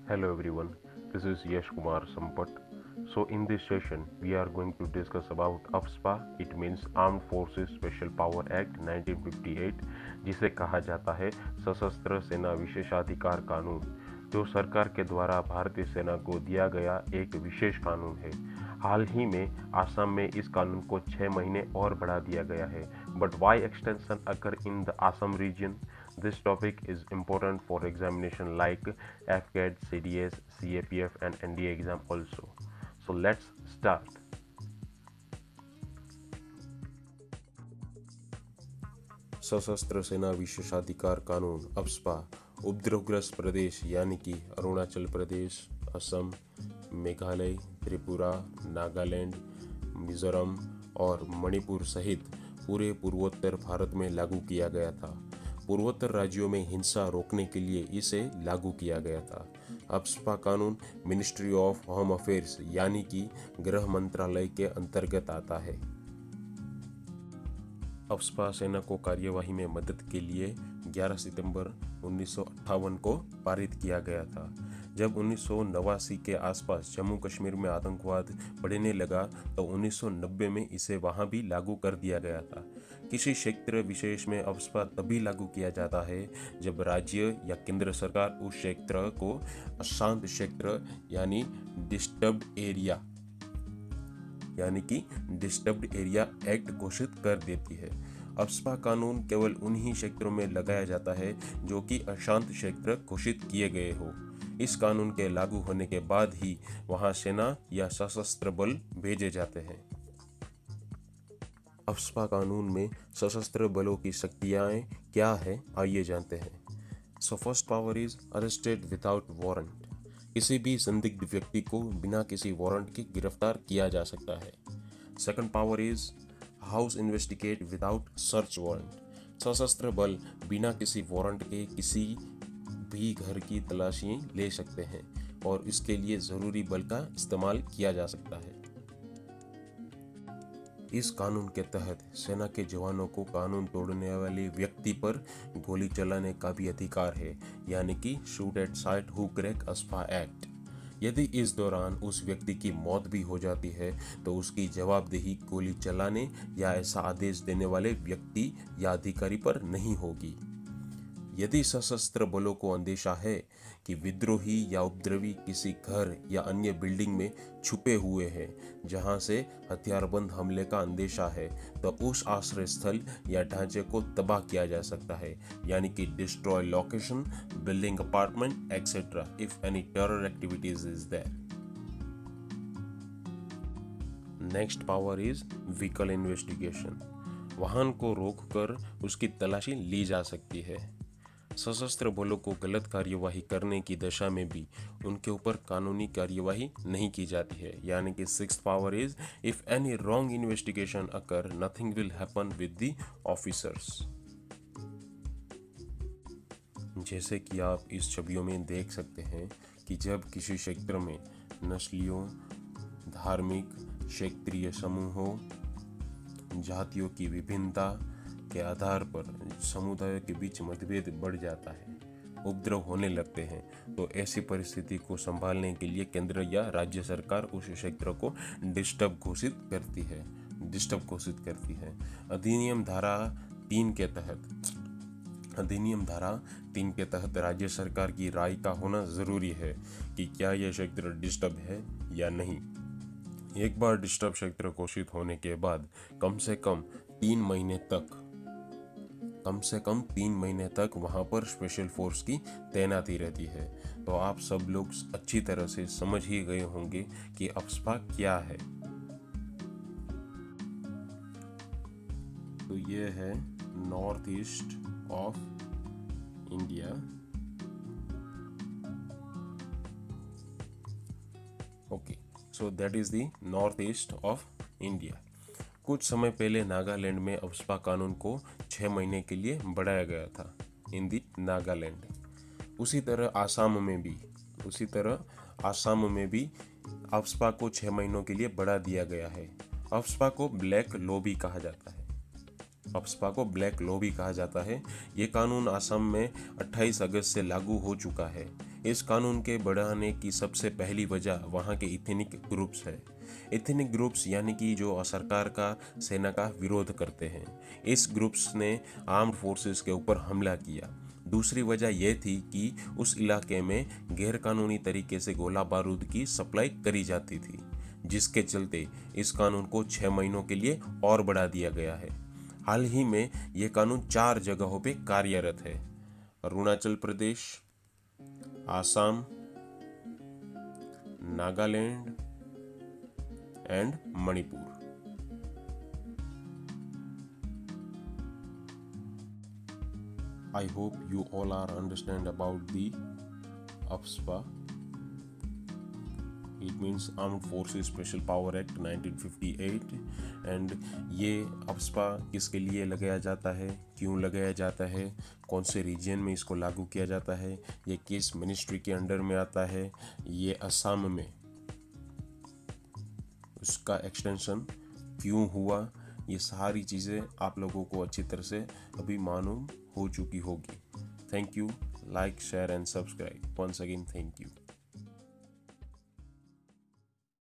Hello everyone, this is Yash Kumar Sampat. So in this session, we are going to discuss about AFSPA. It means Armed Forces Special Power Act 1958, जिसे कहा जाता है सशस्त्र सेना विशेषाधिकार कानून, जो सरकार के द्वारा भारतीय सेना को दिया गया एक विशेष कानून है। हाल ही में आसाम में इस कानून को 6 महीने और बढ़ा दिया गया है। But why extension occur in the Assam region? This topic is important for examination like AFCAT, CDS, CAPF and NDA exam also. So let's start. सशस्त्र सेना विशेषाधिकार कानून अफ्स्पा उपद्रवग्रस्त प्रदेश यानी कि अरुणाचल प्रदेश, असम, मेघालय, त्रिपुरा, नागालैंड, मिजोरम और मणिपुर सहित पूरे पूर्वोत्तर भारत में लागू किया गया था। पूर्वोत्तर राज्यों में हिंसा रोकने के लिए इसे लागू किया गया था। अफ्स्पा कानून मिनिस्ट्री ऑफ होम अफेयर्स यानी कि गृह मंत्रालय के अंतर्गत आता है। अफ्स्पा सेना को कार्यवाही में मदद के लिए 11 सितंबर 1958 को पारित किया गया था। जब 1989 के आसपास जम्मू कश्मीर में आतंकवाद बढ़ने लगा तो 1990 में इसे वहां भी लागू कर दिया गया था। किसी क्षेत्र विशेष में अफ्स्पा तभी लागू किया जाता है जब राज्य या केंद्र सरकार उस क्षेत्र को अशांत क्षेत्र यानी डिस्टर्ब्ड एरिया एक्ट घोषित कर देती है। अफ्स्पा कानून केवल उन्हीं क्षेत्रों में लगाया जाता है जो कि अशांत क्षेत्र घोषित किए गए हो। इस कानून के लागू होने के बाद ही वहां सेना या सशस्त्र बल भेजे जाते हैं। अफ्स्पा कानून में सशस्त्र बलों की शक्तियां क्या है, आइए जानते हैं। So first power is arrested without warrant. किसी भी संदिग्ध व्यक्ति को बिना किसी वारंट के गिरफ्तार किया जा सकता है। Second power is house investigate without search warrant. सशस्त्र बल बिना किसी वारंट के किसी भी घर की तलाशी ले सकते हैं और इसके लिए जरूरी बल का इस्तेमाल किया जा सकता है। इस कानून के तहत सेना के जवानों को कानून तोड़ने वाले व्यक्ति पर गोली चलाने का भी अधिकार है, यानी कि shoot at sight who crack AFSPA act. यदि इस दौरान उस व्यक्ति की मौत भी हो जाती है तो उसकी जवाबदेही गोली चलाने या ऐसा आदेश देने वाले व्यक्ति या अधिकारी पर नहीं होगी। यदि सशस्त्र बलों को अंदेशा है कि विद्रोही या उपद्रवी किसी घर या अन्य बिल्डिंग में छुपे हुए हैं जहां से हथियारबंद हमले का अंदेशा है, तो उस आश्रय स्थल या ढांचे को तबाह किया जा सकता है, यानी कि destroy location, building, apartment etcetera if any terror activities is there. Next power is vehicle investigation. वाहन को रोककर उसकी तलाशी ली जा सकती है। सशस्त्र बलों को गलत कार्यवाही करने की दशा में भी उनके ऊपर कानूनी कार्यवाही नहीं की जाती है, यानी कि sixth power is if any wrong investigation occur nothing will happen with the officers. जैसे कि आप इस छवियों में देख सकते हैं कि जब किसी क्षेत्र में नस्लियों, धार्मिक, क्षेत्रीय समूहों, जातियों की विभिन्नता के आधार पर समुदायों के बीच मतभेद बढ़ जाता है, उपद्रव होने लगते हैं, तो ऐसी परिस्थिति को संभालने के लिए केंद्र या राज्य सरकार उस क्षेत्र को डिस्टर्ब घोषित करती है। अधिनियम धारा 3 के तहत राज्य सरकार की राय का होना जरूरी है कि क्या यह क्षेत्र डिस्टर्ब है या नहीं। एक बार डिस्टर्ब क्षेत्र घोषित होने के बाद कम से कम 3 महीने तक वहां पर स्पेशल फोर्स की तैनाती रहती है। तो आप सब लोग अच्छी तरह से समझ ही गए होंगे कि अफ्स्पा क्या है। तो ये है north east of India. Okay, so that is the north east of India. कुछ समय पहले नागालैंड में अफ्स्पा कानून को 6 महीने के लिए बढ़ाया गया था इन दी नागालैंड। उसी तरह आसाम में भी अफ्स्पा को 6 महीनों के लिए बढ़ा दिया गया है। अफ्स्पा को ब्लैक लॉ भी कहा जाता है। ये कानून असम में 28 अगस्त से लागू हो चुका है। इस कानून के बढ़ाने की सबसे पहली वजह वहाँ के इथनिक ग्रुप्स है। इथनिक ग्रुप्स यानी कि जो सरकार का सेना का विरोध करते हैं, इस ग्रुप्स ने आर्म्ड फोर्सेस के ऊपर हमला किया। दूसरी वजह यह थी कि उस इलाके में गैरकानूनी तरीके से गोला बारूद की सप्लाई करी जाती थी, जिसके चलते इस कानून को 6 महीनों के लिए और बढ़ा दिया गया है। हाल ही में यह कानून 4 जगहों पे कार्यरत है: Arunachal Pradesh, Assam, Nagaland and Manipur. I hope you all are understand about the AFSPA. It means Armed Forces Special Power Act 1958 and ये AFSPA किसके लिए लगाया जाता है, क्यों लगाया जाता है, कौन से रीजन में इसको लागू किया जाता है, ये किस मिनिस्ट्री के अंडर में आता है, ये असम में उसका एक्सटेंशन क्यों हुआ, ये सारी चीज़ें आप लोगों को अच्छी तरह से अभी मालूम हो चुकी होगी। Thank you, like share and subscribe. Once again thank you.